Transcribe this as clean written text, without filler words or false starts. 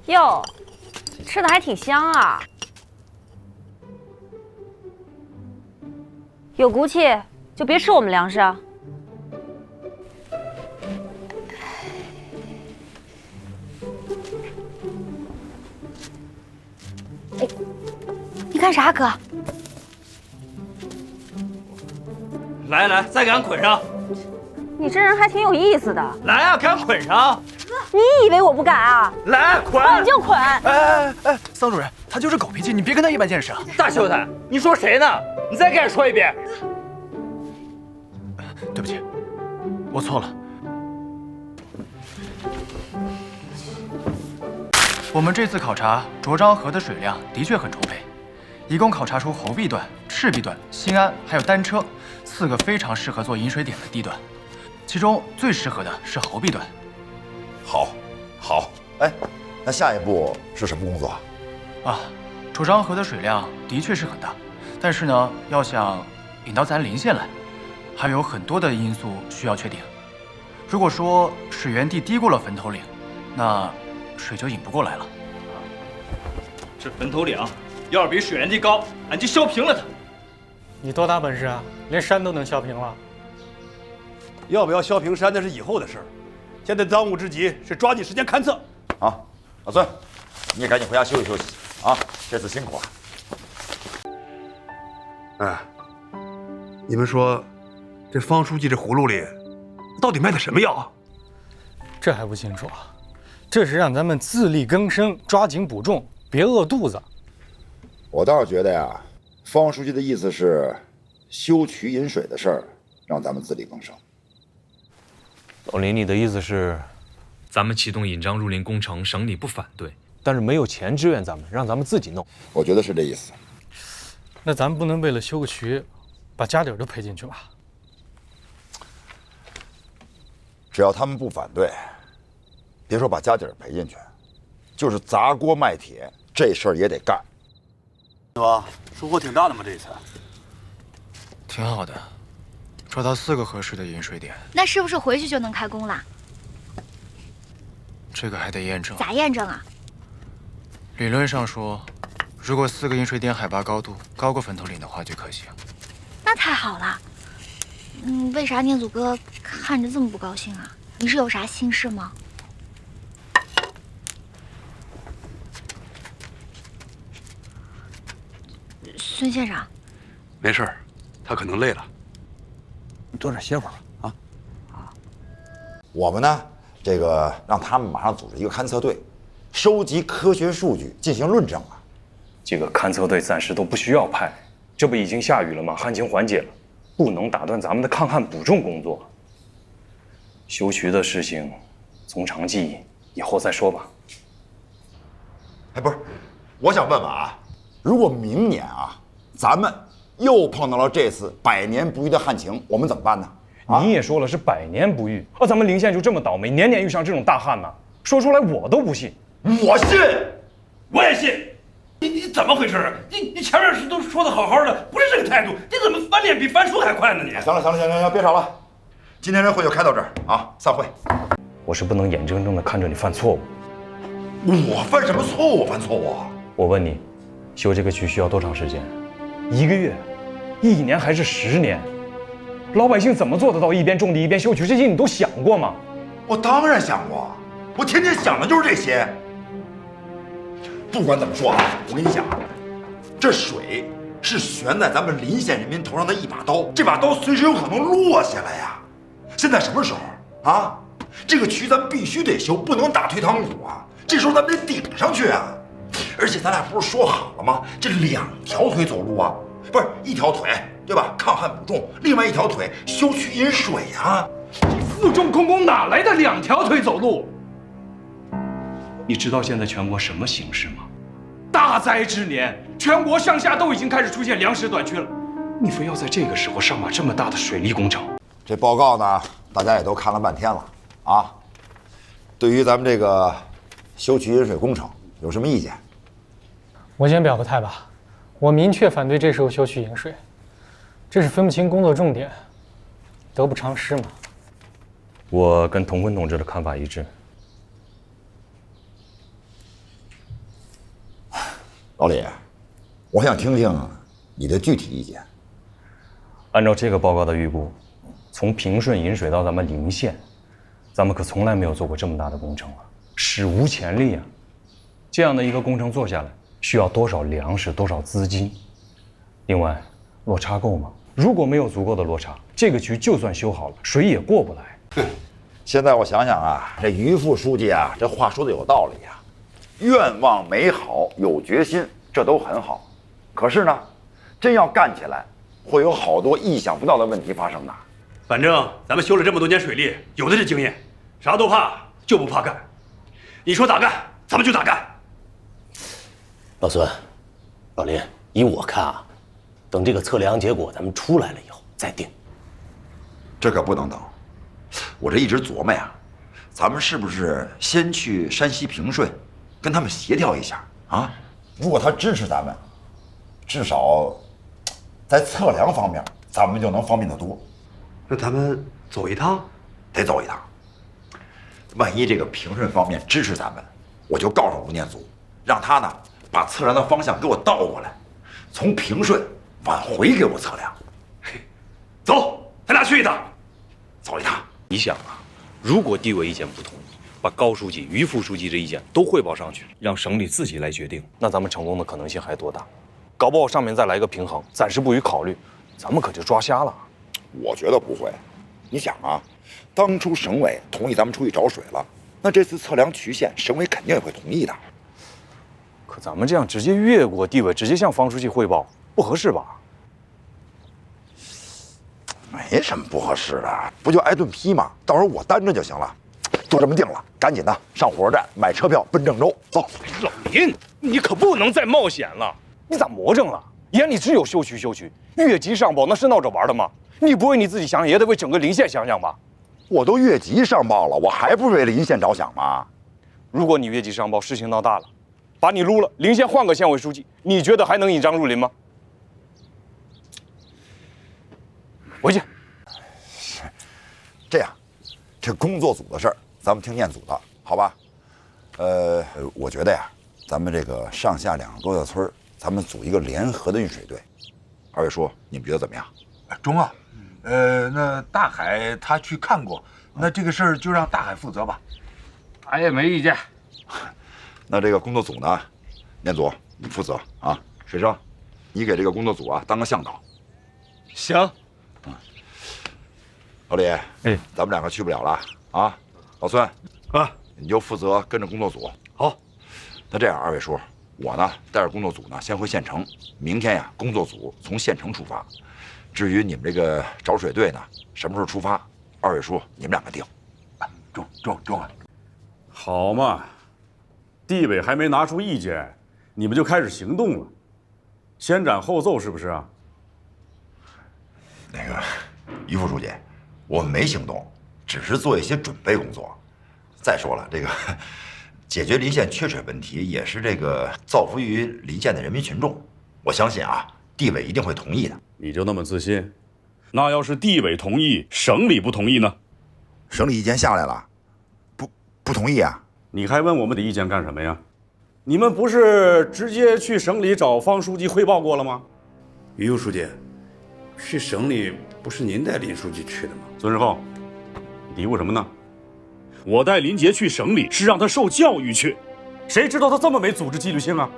哟，吃的还挺香啊，有骨气就别吃我们粮食啊。哎，你干啥，哥？来来，再给俺捆上！你这人还挺有意思的。来啊，给俺捆上！你以为我不敢啊？来，捆！捆就捆！哎，桑主任，他就是狗脾气，你别跟他一般见识啊！大秀才，你说谁呢？你再给俺说一遍。对不起，我错了。我们这次考察卓漳河的水量的确很充沛，一共考察出侯壁段、赤壁段、新安还有单车4个非常适合做引水点的地段，其中最适合的是侯壁段。好，哎，那下一步是什么工作啊？卓漳河的水量的确是很大，但是呢，要想引到咱临县来，还有很多的因素需要确定。如果说水源地低过了坟头岭，那水就引不过来了。这坟头岭要是比水源地高，俺就削平了它。你多大本事啊？连山都能削平了？要不要削平山那是以后的事儿，现在当务之急是抓紧时间勘测。啊？老孙，你也赶紧回家休息休息啊！这次辛苦了。哎，你们说，这方书记这葫芦里到底卖的什么药啊？这还不清楚啊？这是让咱们自力更生，抓紧补种，别饿肚子。我倒是觉得呀，方书记的意思是，修渠引水的事儿，让咱们自力更生。老林，你的意思是，咱们启动引漳入林工程，省里不反对，但是没有钱支援咱们，让咱们自己弄。我觉得是这意思。那咱们不能为了修个渠，把家底儿都赔进去吧？只要他们不反对，别说把家底儿赔进去，就是砸锅卖铁，这事儿也得干。是吧？收获挺大的嘛，这一次。挺好的，抓到4个合适的引水点。那是不是回去就能开工了？这个还得验证。咋验证啊？理论上说，如果4个引水点海拔高度高过坟头岭的话，就可行。那太好了。为啥念祖哥看着这么不高兴啊？你是有啥心事吗？孙县长，没事儿，他可能累了，你多点歇会儿吧。我们呢，这个让他们马上组织一个勘测队，收集科学数据进行论证啊。几个勘测队暂时都不需要派，这不已经下雨了吗？旱情缓解了，不能打断咱们的抗旱补种工作。修渠的事情，从长计议，以后再说吧。哎，不是，我想问问啊，如果明年啊，咱们又碰到了这次100年不遇的旱情，我们怎么办呢？你也说了是100年不遇，咱们临县就这么倒霉，年年遇上这种大旱呢？说出来我都不信。我信，我也信。你怎么回事啊？你前面是都说的好好的，不是这个态度，你怎么翻脸比翻书还快呢？你行，别吵了，今天这会就开到这儿啊，散会。我是不能眼睁睁地看着你犯错误。我犯什么错误？犯错误啊？我问你，修这个渠需要多长时间？1个月、1年还是10年？老百姓怎么做得到一边种地一边修渠？这些你都想过吗？我当然想过，我天天想的就是这些。不管怎么说啊，我跟你讲，这水是悬在咱们临县人民头上的一把刀，这把刀随时有可能落下来呀。现在什么时候啊？这个渠咱必须得修，不能打退堂鼓啊！这时候咱们得顶上去啊！而且咱俩不是说好了吗？这2条腿走路啊，不是1条腿，对吧？抗旱补种，另外1条腿修渠引水啊！负重空工哪来的2条腿走路？你知道现在全国什么形势吗？大灾之年，全国上下都已经开始出现粮食短缺了。你非要在这个时候上马这么大的水利工程？这报告呢，大家也都看了半天了啊。对于咱们这个修渠引水工程有什么意见？我先表个态吧，我明确反对这时候修渠引水，这是分不清工作重点，得不偿失嘛。我跟童坤同志的看法一致。老李，我想听听你的具体意见。按照这个报告的预估，从平顺引水到咱们临县，咱们可从来没有做过这么大的工程了，史无前例啊！这样的一个工程做下来，需要多少粮食、多少资金？另外，落差够吗？如果没有足够的落差，这个渠就算修好了，水也过不来。现在我想想啊，这于副书记啊，这话说的有道理啊，愿望美好，有决心，这都很好。可是呢，真要干起来，会有好多意想不到的问题发生的。反正咱们修了这么多年水利，有的是经验，啥都怕就不怕干。你说咋干，咱们就咋干。老孙，老林，依我看啊，等这个测量结果咱们出来了以后再定。这可不能等，我这一直琢磨呀，咱们是不是先去山西平顺，跟他们协调一下啊？如果他支持咱们，至少在测量方面，咱们就能方便得多。那咱们走一趟，得走一趟。万一这个平顺方面支持咱们，我就告诉吴念祖，让他呢把测量的方向给我倒过来，从平顺往回给我测量。走，咱俩去一趟。走一趟。你想啊，如果地委意见不同，把高书记、于副书记的意见都汇报上去，让省里自己来决定，那咱们成功的可能性还多大？搞不好上面再来个平衡，暂时不予考虑，咱们可就抓瞎了。我觉得不会。你想啊，当初省委同意咱们出去找水了，那这次测量渠线，省委肯定也会同意的。可咱们这样直接越过地委，直接向方书记汇报，不合适吧？没什么不合适的，不就挨顿批吗？到时候我担着就行了。就这么定了，赶紧的上火车站买车票奔郑州。走。老林，你可不能再冒险了！你咋魔怔了？眼里只有修渠，越级上报那是闹着玩的吗？你不为你自己想，也得为整个临县想想吧。我都越级上报了，我还不是为临县着想吗？如果你越级上报，事情闹大了，把你撸了，临县换个县委书记，你觉得还能引张入林吗？回去。这样，这工作组的事儿，咱们听念组的，好吧？我觉得呀，咱们这个上下2个多小村，咱们组一个联合的运水队。二位叔，你们觉得怎么样？中啊，那大海他去看过，那这个事儿就让大海负责吧。俺也没意见。那这个工作组呢，念组你负责啊，水生，你给这个工作组啊当个向导。行。老李，咱们2个去不了了啊。老孙啊，你就负责跟着工作组。好。那这样，二位叔，我呢带着工作组呢先回县城，明天呀工作组从县城出发。至于你们这个找水队呢，什么时候出发？二位叔，你们2个定。中啊！好嘛，地委还没拿出意见，你们就开始行动了，先斩后奏是不是啊？那个于副书记，我们没行动，只是做一些准备工作。再说了，这个解决临县缺水问题，也是这个造福于临县的人民群众。我相信啊，地委一定会同意的。你就那么自信？那要是地委同意，省里不同意呢？省里意见下来了，不同意啊？你还问我们的意见干什么呀？你们不是直接去省里找方书记汇报过了吗？于副书记，去省里不是您带林书记去的吗？孙世厚，嘀咕什么呢？我带林杰去省里是让他受教育去，谁知道他这么没组织纪律性啊？